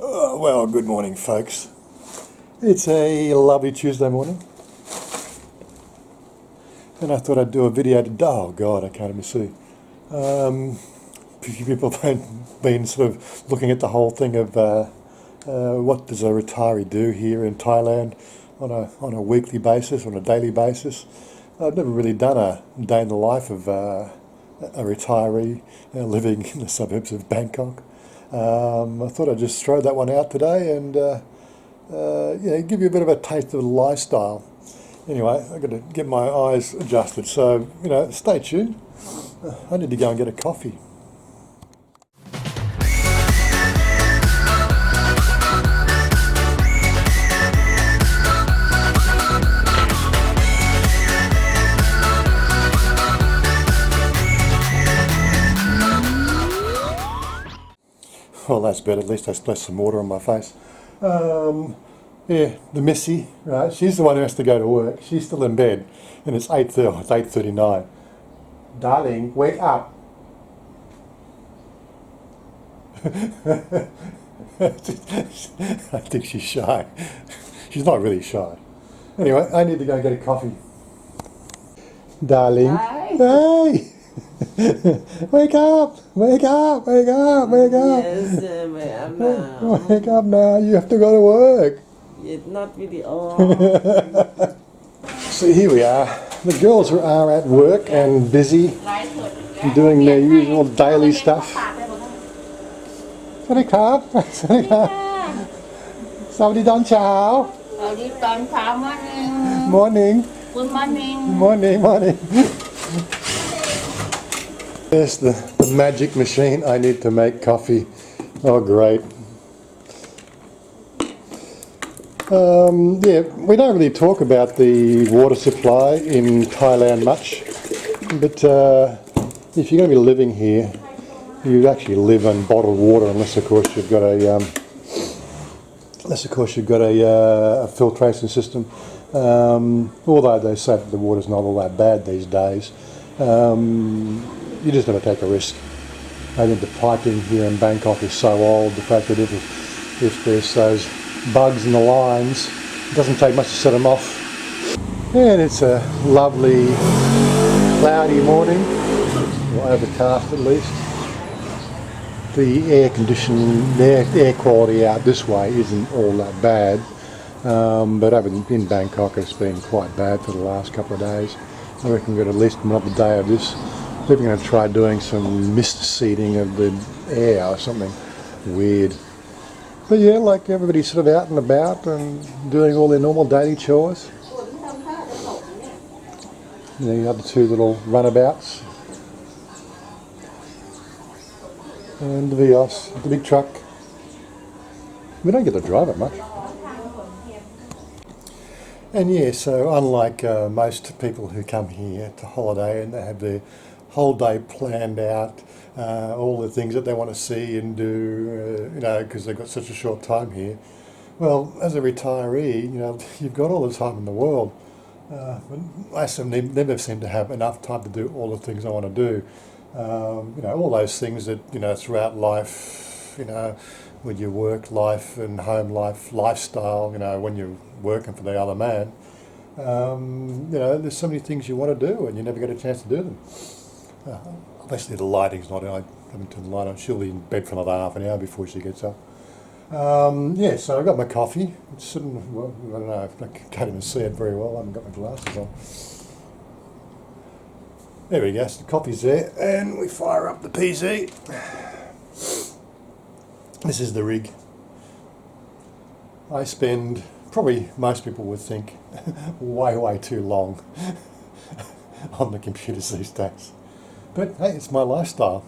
Well, good morning, folks. It's a lovely Tuesday morning, and I thought I'd do a video today. Oh God, I can't even see. A few people have been sort of looking at the whole thing of what does a retiree do here in Thailand on a weekly basis, on a daily basis. I've never really done a day in the life of a retiree living in the suburbs of Bangkok. I thought I'd just throw that one out today and give you a bit of a taste of the lifestyle. Anyway, I've got to get my eyes adjusted, so stay tuned. I need to go and get a coffee. Well, that's better. At least I splashed some water on my face. Yeah, the Missy, right? She's the one who has to go to work. She's still in bed, and it's 8:30. It's 8:39. Darling, wake up! I think she's shy. She's not really shy. Anyway, I need to go get a coffee. Darling, Hi. hey! Wake up! Wake up! Wake up! Wake up! Yes, wake up now. Wake up now! You have to go to work. It's not video. So here we are. The girls are at work and busy doing their usual daily stuff. Sawadee krap. Sawadee krap. Sawadee don chao. Morning. Morning. Good morning. Morning. Morning. There's the magic machine. I need to make coffee. Oh, great. Yeah, we don't really talk about the water supply in Thailand much, but if you're going to be living here, you actually live on bottled water, unless of course you've got a filtration system. Although they say that the water's not all that bad these days, you just got to take a risk. I think the piping here in Bangkok is so old. The fact that if there's those bugs in the lines, it doesn't take much to set them off. And it's a lovely cloudy morning, or overcast at least. The air quality out this way isn't all that bad, but over in Bangkok it's been quite bad for the last couple of days. I reckon we've got at least another day of this. We're going to try doing some mist seeding of the air or something weird. But yeah, like everybody's sort of out and about and doing all their normal daily chores. The other two little runabouts. And the Vios, the big truck. We don't get to drive it much. And yeah, so unlike most people who come here to holiday and they have their whole day planned out, all the things that they want to see and do, because they've got such a short time here. Well, as a retiree, you've got all the time in the world. I never seem to have enough time to do all the things I want to do. All those things that, throughout life, with your work life and home life, lifestyle, when you're working for the other man, there's so many things you want to do and you never get a chance to do them. Obviously the lighting's not on. I haven't turned the light on. She'll be in bed for another half an hour before she gets up. Yeah, so I got my coffee. It's sitting, well, I don't know, I can't even see it very well. I haven't got my glasses on. There we go, so the coffee's there, and we fire up the PC. This is the rig. I spend, probably most people would think, way too long on the computers these days. But hey, it's my lifestyle.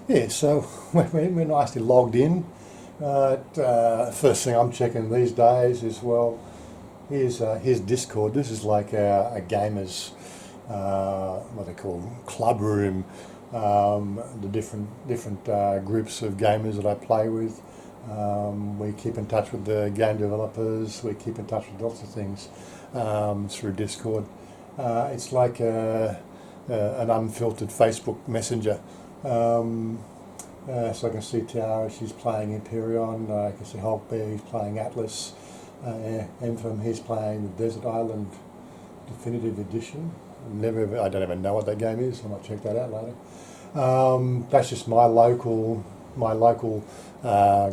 Yeah, so we're nicely logged in. First thing I'm checking these days is, well, here's Discord. This is like a gamers, what they call club room. The different groups of gamers that I play with. We keep in touch with the game developers. We keep in touch with lots of things through Discord. It's like an unfiltered Facebook Messenger. So I can see Tiara, she's playing Imperion. I can see Holtby, he's playing Atlas. Enfim, he's playing the Desert Island Definitive Edition. I don't even know what that game is. I might check that out later. That's just my local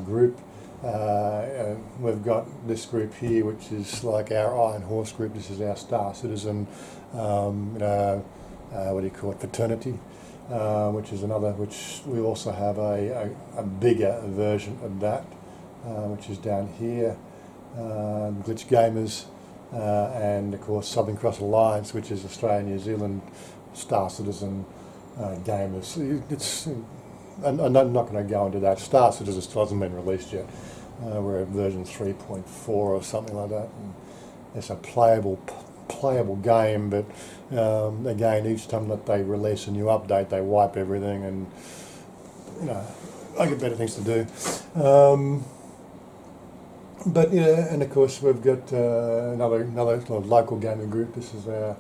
group. We've got this group here, which is like our Iron Horse group. This is our Star Citizen, what do you call it, fraternity, which is another. Which we also have a bigger version of that, which is down here. Glitch Gamers, and of course Southern Cross Alliance, which is Australia, New Zealand Star Citizen gamers. I'm not going to go into that. Star Citizen still hasn't been released yet. We're at version 3.4 or something like that. And it's a playable game, but again, each time that they release a new update, they wipe everything, and I get better things to do. But yeah, and of course we've got another local gaming group. This is our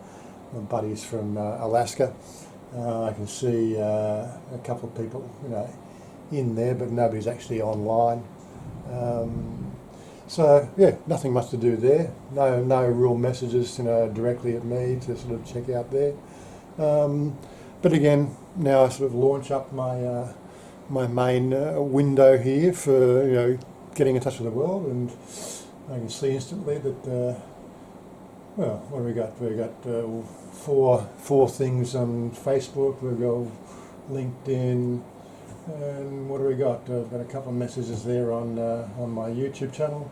buddies from Alaska. I can see a couple of people, in there, but nobody's actually online. So yeah, nothing much to do there. No real messages, directly at me to sort of check out there. But again, now I sort of launch up my my main window here for getting in touch with the world, and I can see instantly that well, what do we got? We got four things on Facebook. We've got LinkedIn, and what do we got? I've got a couple of messages there on my YouTube channel.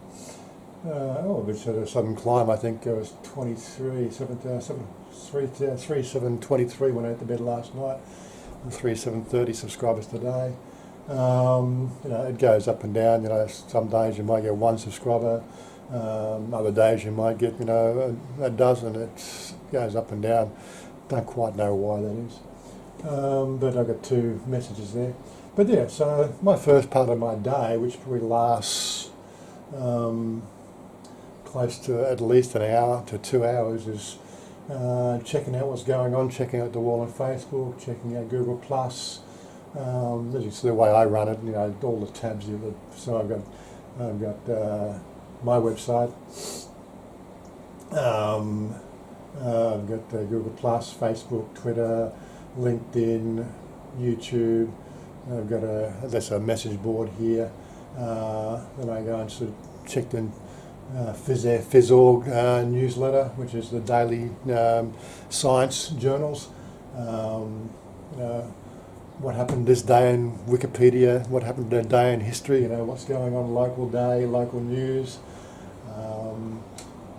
Which had a sudden climb. I think it was 3723 when I went to bed last night, and 730 subscribers today. It goes up and down. Some days you might get one subscriber, other days you might get a dozen. It goes up and down. Don't quite know why that is, but I've got 2 messages there. But yeah, so my first part of my day, which probably lasts close to at least an hour to 2 hours, is checking out what's going on, checking out the wall on Facebook, checking out Google Plus. This is the way I run it. All the tabs here. So I've got my website. I've got Google Plus, Facebook, Twitter, LinkedIn, YouTube. I've got there's a message board here. Then I go and sort of check the Phys.org newsletter, which is the daily science journals. What happened this day in Wikipedia, what happened today in history, what's going on local day, local news.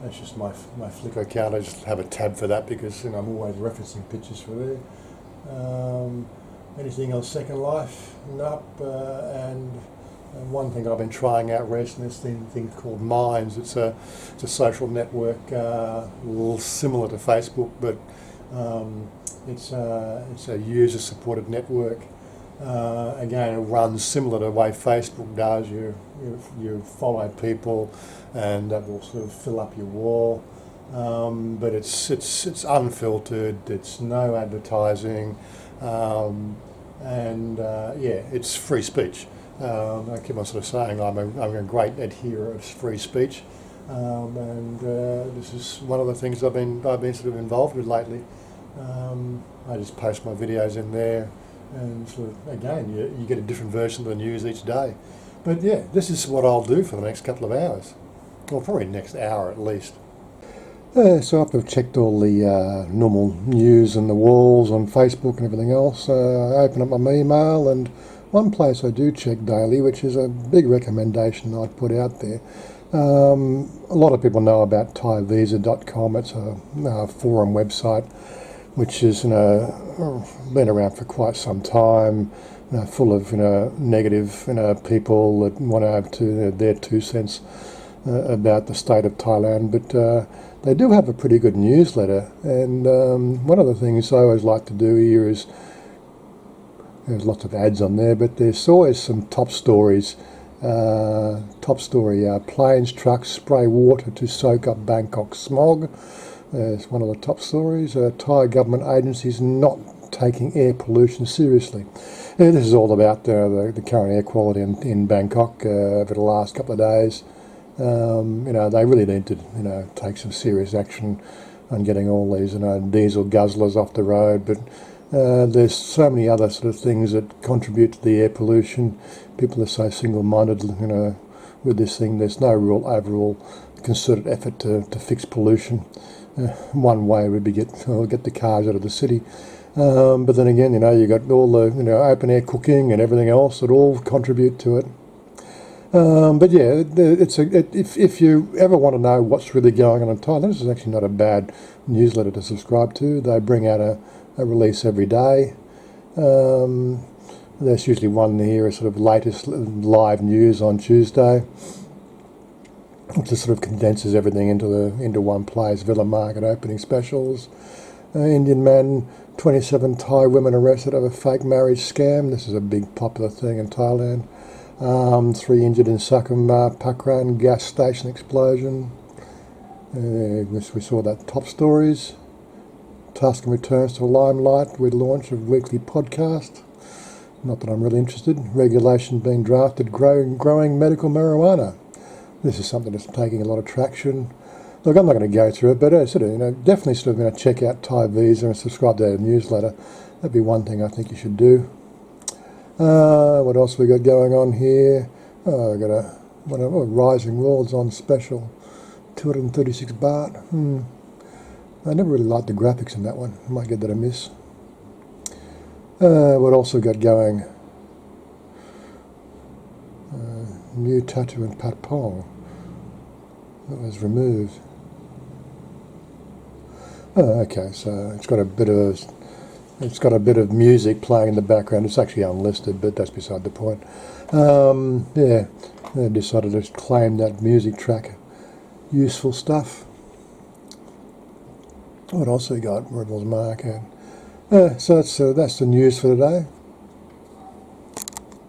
That's just my Flickr account. I just have a tab for that because I'm always referencing pictures for there. Anything else, Second Life? Nope. And one thing I've been trying out recently is this thing called Minds. It's a social network, similar to Facebook, but it's a user-supported network. Again, it runs similar to the way Facebook does. You follow people, and that will sort of fill up your wall. But it's unfiltered. It's no advertising, and it's free speech. I keep on sort of saying I'm a great adherent of free speech, and this is one of the things I've been sort of involved with lately. I just post my videos in there, and sort of, again, you get a different version of the news each day. But yeah, this is what I'll do for the next couple of hours, or probably next hour at least. So after I've checked all the normal news and the walls on Facebook and everything else, I open up my email, and one place I do check daily, which is a big recommendation I'd put out there. A lot of people know about thaivisa.com. It's a forum website which has been around for quite some time, full of negative people that want to have their 2 cents about the state of Thailand. But they do have a pretty good newsletter, and one of the things I always like to do here is, there's lots of ads on there, but there's always some top stories. Top story, planes, trucks spray water to soak up Bangkok smog. It's one of the top stories. Thai government agencies not taking air pollution seriously. Yeah, this is all about the current air quality in Bangkok over the last couple of days. They really need to, take some serious action on getting all these, diesel guzzlers off the road. But there's so many other sort of things that contribute to the air pollution. People are so single-minded, with this thing. There's no real overall concerted effort to fix pollution. One way would be get the cars out of the city. But then again, you got all the open air cooking and everything else that all contribute to it. But yeah, if you ever want to know what's really going on in Thailand, this is actually not a bad newsletter to subscribe to. They bring out a release every day. There's usually one here, a sort of latest live news on Tuesday, which just sort of condenses everything into one place. Villa Market opening specials. Indian man, 27 Thai women arrested over fake marriage scam. This is a big popular thing in Thailand. 3 injured in Sakham Pakran gas station explosion. We saw that top stories. Tuscan returns to limelight with launch of weekly podcast. Not that I'm really interested. Regulation being drafted, growing medical marijuana. This is something that's taking a lot of traction. Look, I'm not going to go through it, but definitely check out Thai Visa and subscribe to their newsletter. That'd be one thing I think you should do. What else we got going on here? I got a Rising Worlds on special, 236 baht. I never really liked the graphics in that one. I might get that a miss. What else we got going? New tattoo in Pat Pong. That was removed. Oh, okay. So it's got a bit of music playing in the background. It's actually unlisted, but that's beside the point. Yeah, they decided to claim that music track. Useful stuff. What else we got? Rebels Market. So that's the news for today.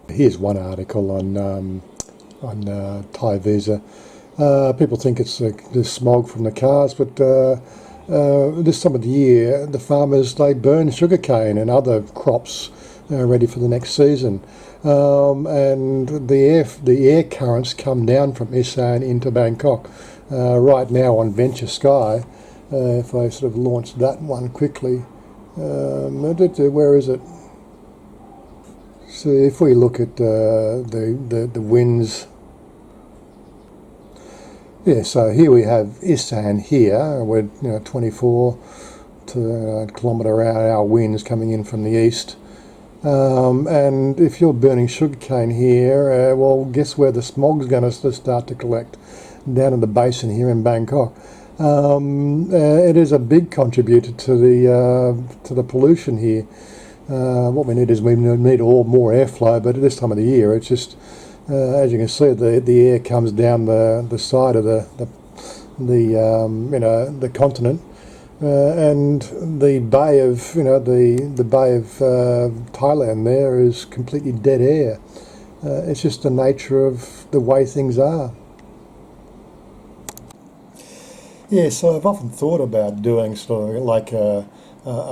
Here's one article on Thai Visa. People think it's the smog from the cars, but this time of the year, the farmers, they burn sugarcane and other crops ready for the next season. And the air currents come down from Isan into Bangkok. Right now on Venture Sky, if I sort of launch that one quickly, where is it? So if we look at the winds, yeah. So here we have Isan here. We're 24 kilometre hour winds coming in from the east. And if you're burning sugarcane here, well, guess where the smog's going to start to collect? Down in the basin here in Bangkok. It is a big contributor to the pollution here. What we need is we need more airflow, but at this time of the year, it's just as you can see, the air comes down the side of the continent, and the bay of the bay of Thailand there is completely dead air. It's just the nature of the way things are. Yeah, so I've often thought about doing sort of like a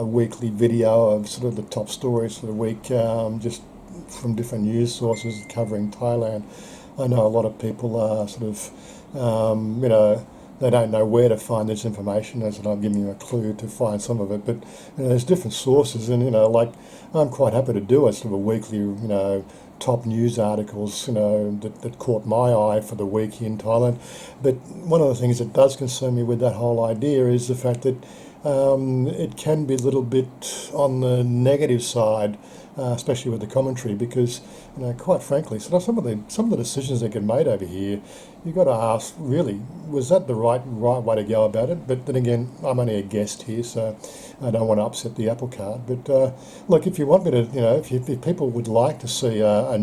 weekly video of sort of the top stories for the week, just from different news sources covering Thailand. I know a lot of people are sort of, they don't know where to find this information, as I've given you a clue to find some of it, but there's different sources, and like I'm quite happy to do a sort of a weekly, top news articles, that caught my eye for the week in Thailand. But one of the things that does concern me with that whole idea is the fact that it can be a little bit on the negative side, especially with the commentary, because quite frankly, some of the decisions that get made over here, you've got to ask, really, was that the right way to go about it? But then again, I'm only a guest here, so I don't want to upset the apple cart. But look, if you want me to, if people would like to see a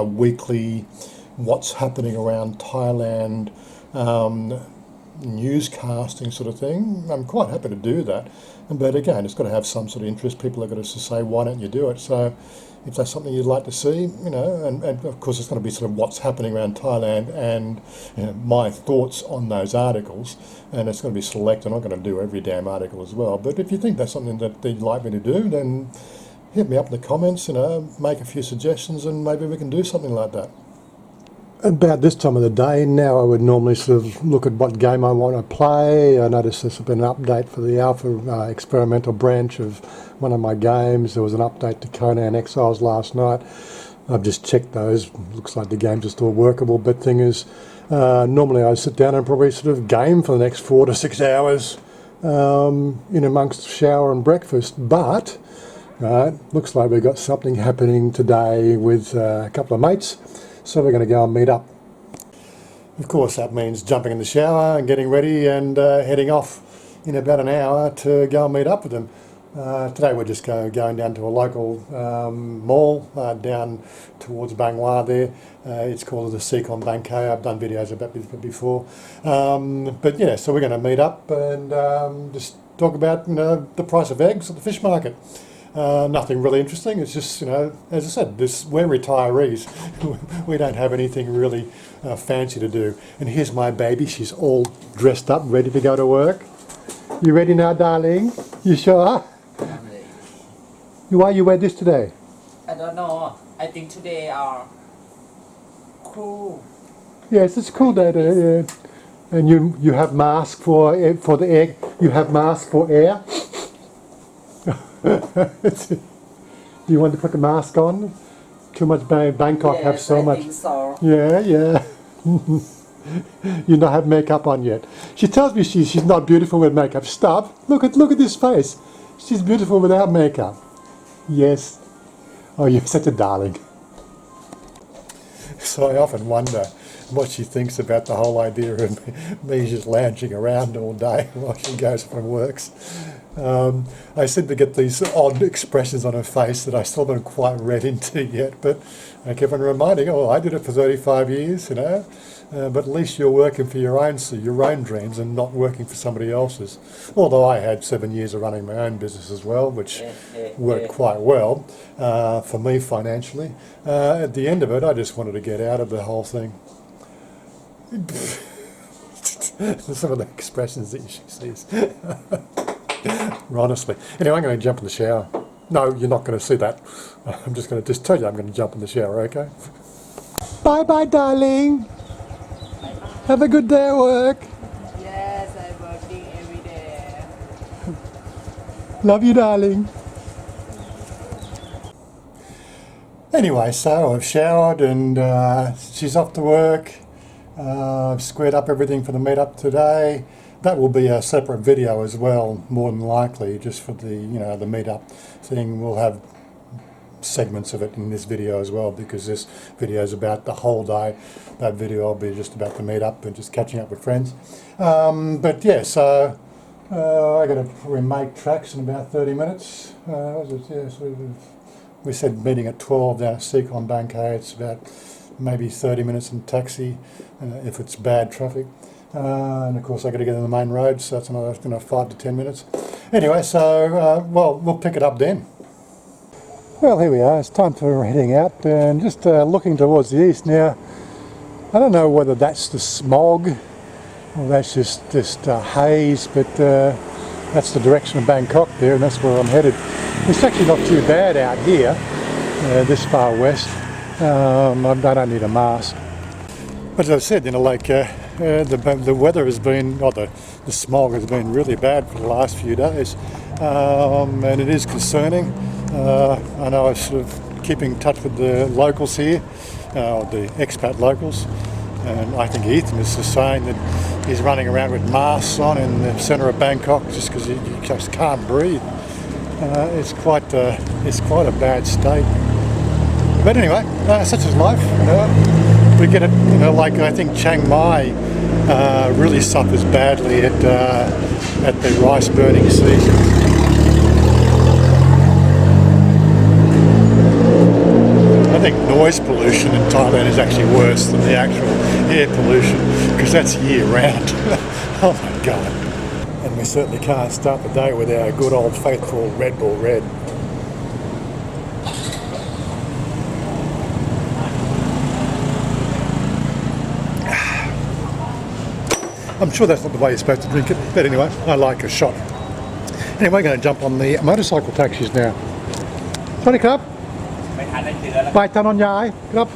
weekly what's happening around Thailand newscasting sort of thing, I'm quite happy to do that. But again, it's got to have some sort of interest. People are going to say, why don't you do it? So if that's something you'd like to see, and of course it's going to be sort of what's happening around Thailand and my thoughts on those articles, and it's going to be select. I'm not going to do every damn article as well. But if you think that's something that you'd like me to do, then hit me up in the comments, make a few suggestions, and maybe we can do something like that. About this time of the day now, I would normally sort of look at what game I want to play. I noticed there's been an update for the alpha experimental branch of one of my games. There was an update to Conan Exiles last night. I've just checked those. Looks like the games are still workable, but thing is, normally I sit down and probably sort of game for the next 4 to 6 hours in amongst shower and breakfast, but looks like we've got something happening today with a couple of mates. So we're going to go and meet up. Of course, that means jumping in the shower and getting ready and heading off in about an hour to go and meet up with them. Today we're just going down to a local mall down towards Bangla there. It's called the Secon Bangkay. I've done videos about it before. But yeah, so we're going to meet up and just talk about the price of eggs at the fish market. Nothing really interesting. It's just, as I said, we're retirees. We don't have anything really fancy to do. And here's my baby. She's all dressed up, ready to go to work. You ready now, darling? You sure? Why you wear this today? I don't know. I think today are cool. Yes, it's cool day. Yeah. And you have mask for the egg. You have mask for air. Do you want to put the mask on? Too much Bangkok Yes, have so I much. think so. Yeah. You not have makeup on yet. She tells me she's not beautiful with makeup. Stop. Look at this face. She's beautiful without makeup. Yes. Oh, you're such a darling. So I often wonder what she thinks about the whole idea of me just lounging around all day while she goes off and works. I seem to get these odd expressions on her face that I still haven't quite read into yet, but I keep on reminding, I did it for 35 years, but at least you're working for your own dreams and not working for somebody else's. Although I had 7 years of running my own business as well, which worked quite well for me financially. At the end of it, I just wanted to get out of the whole thing. Some of the expressions that she sees. Honestly. Anyway, I'm going to jump in the shower. No, you're not going to see that. I'm just going to tell you I'm going to jump in the shower, okay? Bye-bye, darling. Have a good day at work. Yes, I'm working every day. Love you, darling. Anyway, so I've showered and she's off to work. I've squared up everything for the meetup today. That will be a separate video as well, more than likely, just for the the meetup thing. We'll have segments of it in this video as well, because this video is about the whole day. That video will be just about the meetup and just catching up with friends. But yeah, so I got to probably make tracks in about 30 minutes. We said meeting at 12 down at Secon Bangkay. It's about maybe 30 minutes in taxi if it's bad traffic. And of course I got to get on the main road, so that's another 5 to 10 minutes. Anyway, so we'll pick it up then. Well, here we are. It's time for heading out and just looking towards the east now. I don't know whether that's the smog or that's just haze, but that's the direction of Bangkok there, and that's where I'm headed. It's actually not too bad out here, this far west. I don't need a mask. But as I said, the weather has been, the smog has been really bad for the last few days, and it is concerning. I know I'm sort of keeping in touch with the locals here, the expat locals, and I think Ethan is just saying that he's running around with masks on in the centre of Bangkok just because you just can't breathe. It's quite a bad state. But anyway, such is life. We get it, like I think Chiang Mai really suffers badly at the rice burning season. I think noise pollution in Thailand is actually worse than the actual air pollution, because that's year round. Oh my God. And we certainly can't start the day with our good old faithful Red Bull Red. I'm sure that's not the way you're supposed to drink it, but anyway, I like a shot. Anyway, we're going to jump on the motorcycle taxis now. Sorry, Club. ไม่ทันได้เดือนแล้ว Bye, Tanon Yai. Club.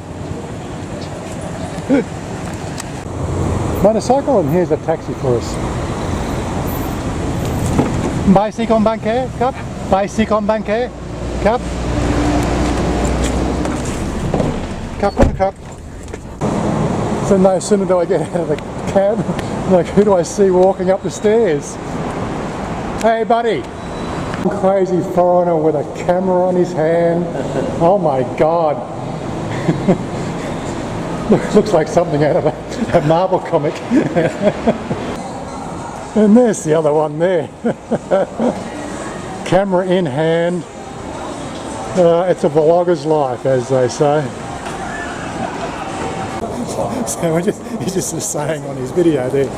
Motorcycle, and here's a taxi for us. Bicycle banke, Club. Bicycle banke, Club. Club. So no sooner do I get out of the cab, like who do I see walking up the stairs? Hey buddy! Crazy foreigner with a camera on his hand. Oh my God. Looks like something out of a Marvel comic. And there's the other one there. Camera in hand. It's a vlogger's life, as they say. So he's just saying on his video there,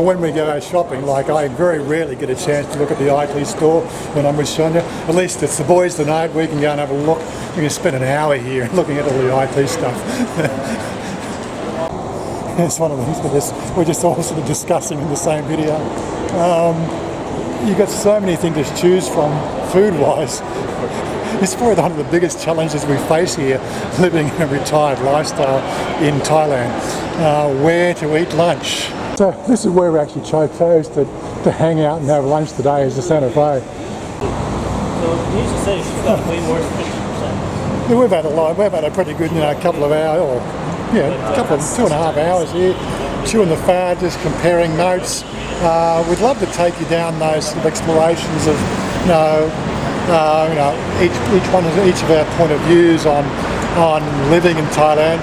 when we go shopping, like I very rarely get a chance to look at the IT store when I'm with Chanya. At least it's the boys tonight, we can go and have a look. We can spend an hour here looking at all the IT stuff. It's one of the things we're just all sort of discussing in the same video. You've got so many things to choose from food-wise. It's probably one of the biggest challenges we face here, living a retired lifestyle in Thailand. Where to eat lunch. So this is where we actually chose to hang out and have lunch today, is the Santa Fe. So news to say she's got way more than 50%. Yeah, we've had a pretty good, couple of hours, or couple of 2.5 hours here, chewing the fat, just comparing notes. We'd love to take you down those sort of explorations of, each of our point of views on living in Thailand.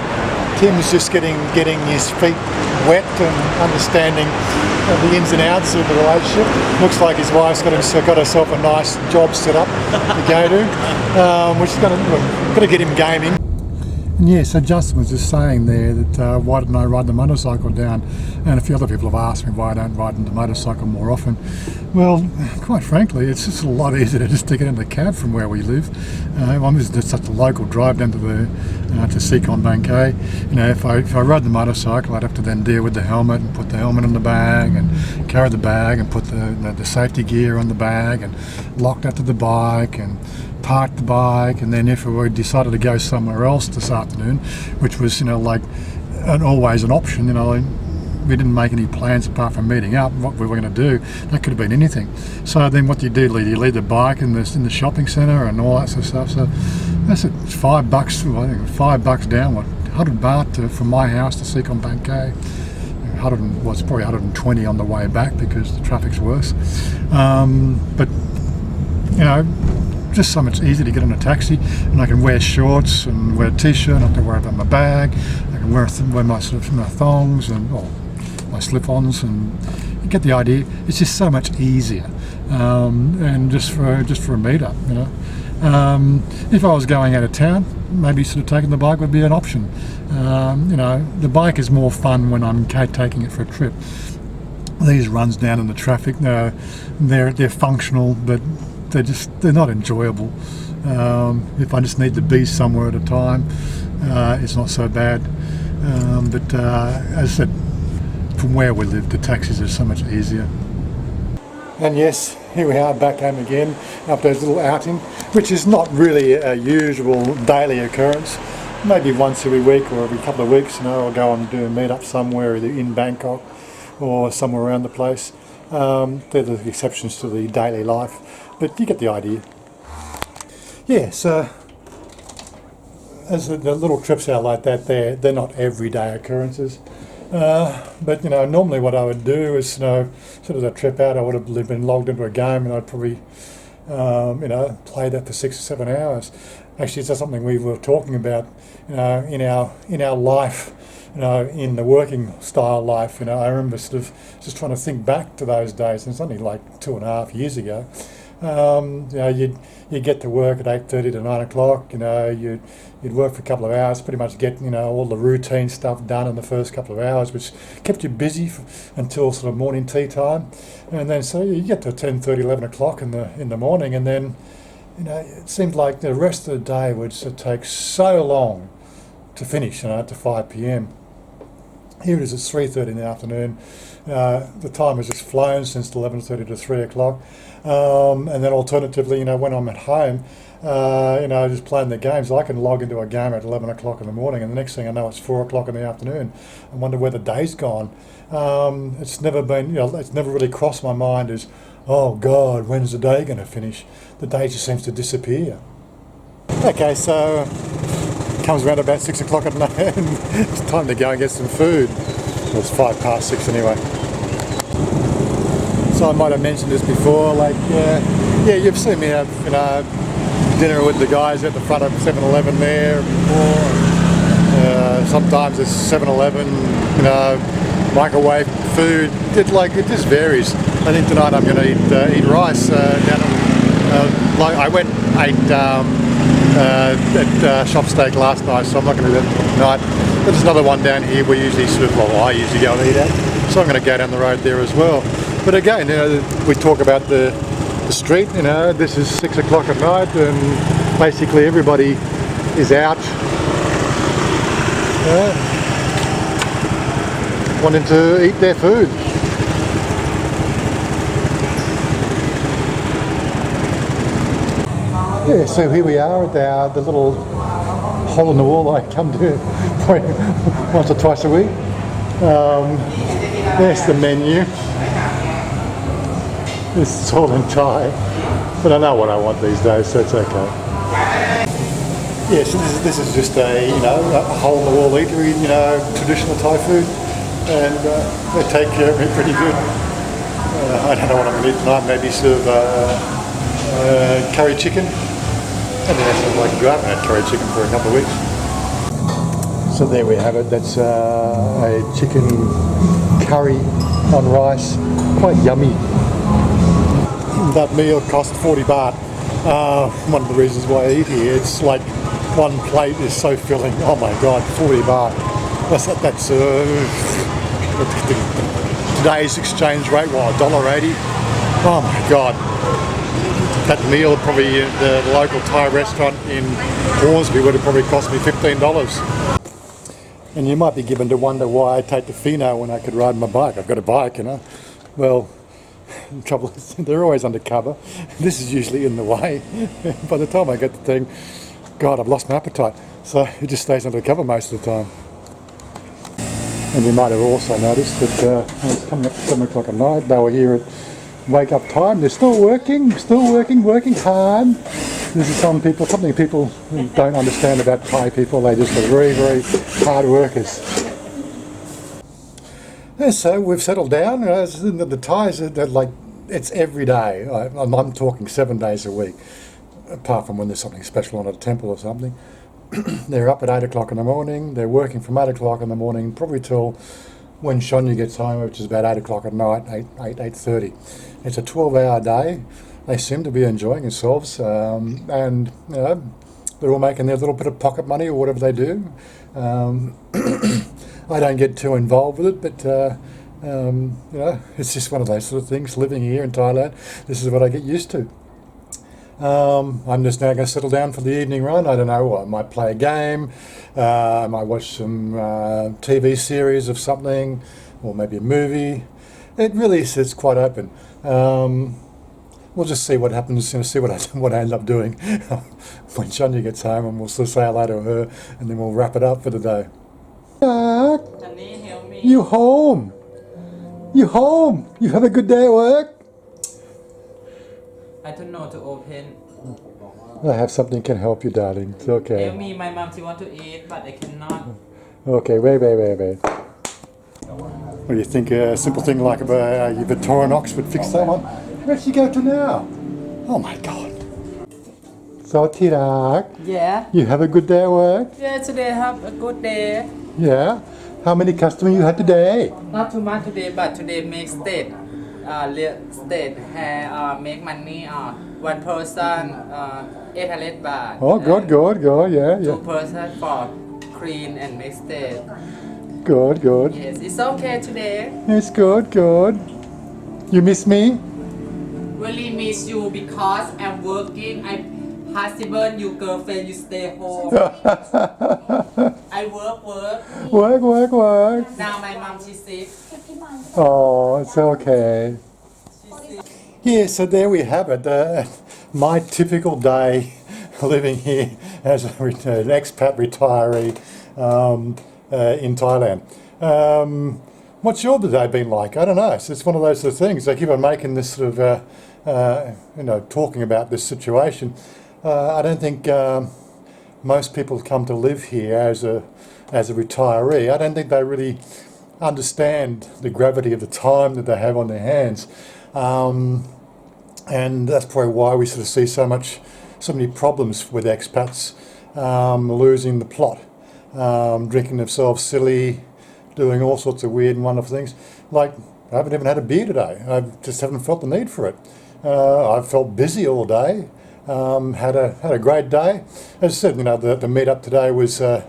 Tim's just getting his feet wet and understanding the ins and outs of the relationship. Looks like his wife's got herself a nice job set up to go to, which is going to get him gaming. And yeah, so Justin was just saying there that why didn't I ride the motorcycle down? And a few other people have asked me why I don't ride the motorcycle more often. Well, quite frankly, it's just a lot easier to just get in the cab from where we live. I'm just such a local drive down to Sikon Bangkay. If I rode the motorcycle, I'd have to then deal with the helmet and put the helmet in the bag and carry the bag and put the safety gear on the bag and lock that to the bike and park the bike. And then if we decided to go somewhere else this afternoon, which was always an option, we didn't make any plans apart from meeting up what we were going to do. That could have been anything. So then what do? You leave the bike in the shopping centre and all that sort of stuff. So that's it. It's $5. I think $5 down. 100 baht from my house to Sikon Bangkay. It's probably 120 on the way back because the traffic's worse. But just so much easier to get on a taxi, and I can wear shorts and wear a t-shirt. I don't have to worry about my bag. I can wear my thongs and my slip-ons, and you get the idea. It's just so much easier, and just for a meetup, if I was going out of town, maybe sort of taking the bike would be an option. The bike is more fun when I'm taking it for a trip. These runs down in the traffic, they're functional, but they're not enjoyable. If I just need to be somewhere at a time, it's not so bad. But as I said, from where we live, the taxis are so much easier. And yes, here we are back home again after this little outing, which is not really a usual daily occurrence. Maybe once every week or every couple of weeks, I'll go and do a meet-up somewhere, either in Bangkok or somewhere around the place. They're the exceptions to the daily life, but you get the idea. Yeah, so as the little trips out like that, they're not everyday occurrences. But normally what I would do is, sort of a trip out, I would have been logged into a game and I'd probably, play that for 6 or 7 hours. Actually, it's something we were talking about, in our life, in the working style life. I remember sort of just trying to think back to those days, and it's only like 2.5 years ago. You know, you'd get to work at 8:30 to 9 o'clock. You know, you'd work for a couple of hours, pretty much get, you know, all the routine stuff done in the first couple of hours, which kept you busy until sort of morning tea time. And then so you get to 10:30, 11 o'clock in the morning, and then, you know, it seemed like the rest of the day would just take so long to finish, you know, to 5 p.m. Here it is, it's 3:30 in the afternoon. The time has just flown since 11:30 to 3 o'clock. And then alternatively, you know, when I'm at home, you know, just playing the games, I can log into a game at 11 o'clock in the morning, and the next thing I know, it's 4 o'clock in the afternoon. I wonder where the day's gone. It's never been, you know, it's never really crossed my mind as, oh God, when's the day going to finish? The day just seems to disappear. Okay, so it comes around about 6 o'clock at night, and it's time to go and get some food. Well, it's 6:05 anyway. So I might have mentioned this before, like, yeah, you've seen me have, you know, dinner with the guys at the front of 7-Eleven there before. Sometimes it's 7-Eleven, you know, microwave food. It just varies. I think tonight I'm going to eat rice down at, like I went ate at Shop Steak last night, so I'm not going to do that tonight. But there's another one down here we usually I usually go and eat at, so I'm going to go down the road there as well. But again, you know, we talk about the street, you know, this is 6 o'clock at night, and basically everybody is out wanting to eat their food. Yeah, so here we are at the little hole in the wall I come to once or twice a week. There's the menu. It's all in Thai, but I know what I want these days, so it's okay. Yeah, so this is just a, you know, a hole in the wall eatery, you know, traditional Thai food, and they take care of me pretty good. I don't know what I'm going to eat tonight. Maybe serve curry chicken. I mean, that's something I can go out and have curry chicken for a couple of weeks. So there we have it. That's a chicken curry on rice, quite yummy. That meal cost 40 baht. One of the reasons why I eat here, it's like one plate is so filling. Oh my God, 40 baht. That's today's exchange rate, what, $1.80? Oh my God. That meal probably at the local Thai restaurant in Hornsby would have probably cost me $15. And you might be given to wonder why I take the Fino when I could ride my bike. I've got a bike, you know. Well, the trouble is they're always undercover. This is usually in the way. By the time I get the thing, God, I've lost my appetite. So it just stays undercover most of the time. And you might have also noticed that it's coming up to 7 o'clock at night. They were here at wake up time. They're still working hard. This is something people don't understand about Thai people. They just are very, very hard workers. Yeah, so we've settled down. The Thais are like, it's every day. I'm talking 7 days a week, apart from when there's something special on a temple or something. They're up at 8 o'clock in the morning. They're working from 8 o'clock in the morning, probably till when Chanya gets home, which is about 8 o'clock at night, 8:30. It's a 12-hour day. They seem to be enjoying themselves, and you know, they're all making their little bit of pocket money or whatever they do. I don't get too involved with it, but you know, it's just one of those sort of things. Living here in Thailand, this is what I get used to. I'm just now going to settle down for the evening run. I don't know, I might play a game, I might watch some TV series of something, or maybe a movie. It really is quite open. We'll just see what happens, you know, see what I end up doing when Chanya gets home, and we'll sort of say hello to her, and then we'll wrap it up for the day. Honey, help me. You home? You home? You have a good day at work? I don't know to open. I have something can help you, darling. It's okay. Tell me, my mom she want to eat, but I cannot. Okay, wait. What do you think a simple thing like a Victorinox would fix that one? Where'd she go to now? Oh my God. So, Tirak, Yeah. you have a good day at work? Yeah, today have a good day. Yeah? How many customers you had today? Not too much today, but today make state. state here make money one person 800 baht. Oh, good, and good, good. Yeah, Two yeah. person for clean and make state. Good, good. Yes, it's okay today. It's good, good. You miss me? Really miss you because I'm working. I husband, you girlfriend, you stay home. I work. Work, work, work. Now my mom she's sick. Oh, it's okay. Yeah, so there we have it. My typical day living here as an expat retiree in Thailand. What's your day been like? I don't know. It's one of those sort of things. They keep on making this sort of, talking about this situation. I don't think most people come to live here as a retiree. I don't think they really understand the gravity of the time that they have on their hands. And that's probably why we sort of see so many problems with expats losing the plot, drinking themselves silly, doing all sorts of weird and wonderful things. Like, I haven't even had a beer today. I just haven't felt the need for it. I've felt busy all day. Had a great day. As I said, the meet up today was out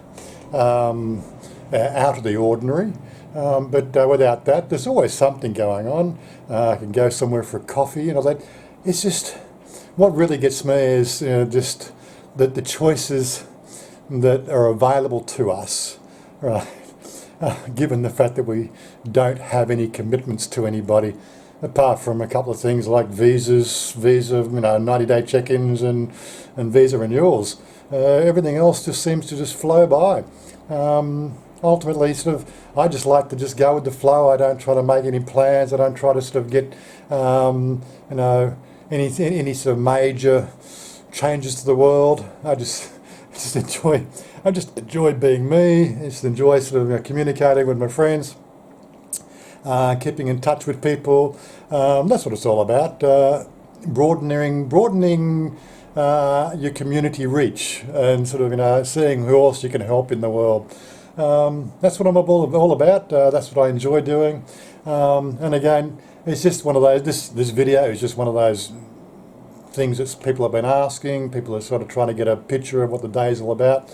of the ordinary. But without that, there's always something going on. I can go somewhere for a coffee and all that. It's just, what really gets me is just that the choices that are available to us, right? Given the fact that we don't have any commitments to anybody, apart from a couple of things like visa, 90-day check-ins and visa renewals. Everything else just seems to just flow by. Ultimately, I just like to just go with the flow. I don't try to make any plans. I don't try to sort of get, any sort of major changes to the world. I just enjoy being me. I just enjoy sort of communicating with my friends, keeping in touch with people. That's what it's all about. Broadening your community reach and sort of seeing who else you can help in the world. That's what I'm all about. That's what I enjoy doing. And again, it's just one of those. This video is just one of those things that people have been asking. People are sort of trying to get a picture of what the day is all about.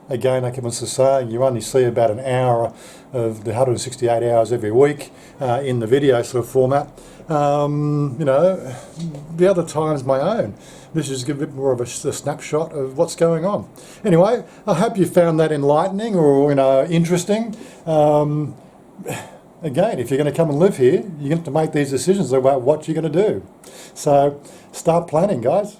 Again, like everyone's saying, you only see about an hour of the 168 hours every week in the video sort of format. The other time's my own. This is a bit more of a snapshot of what's going on. Anyway, I hope you found that enlightening or interesting. Again, if you're going to come and live here, you're going to have to make these decisions about what you're going to do. So start planning, guys.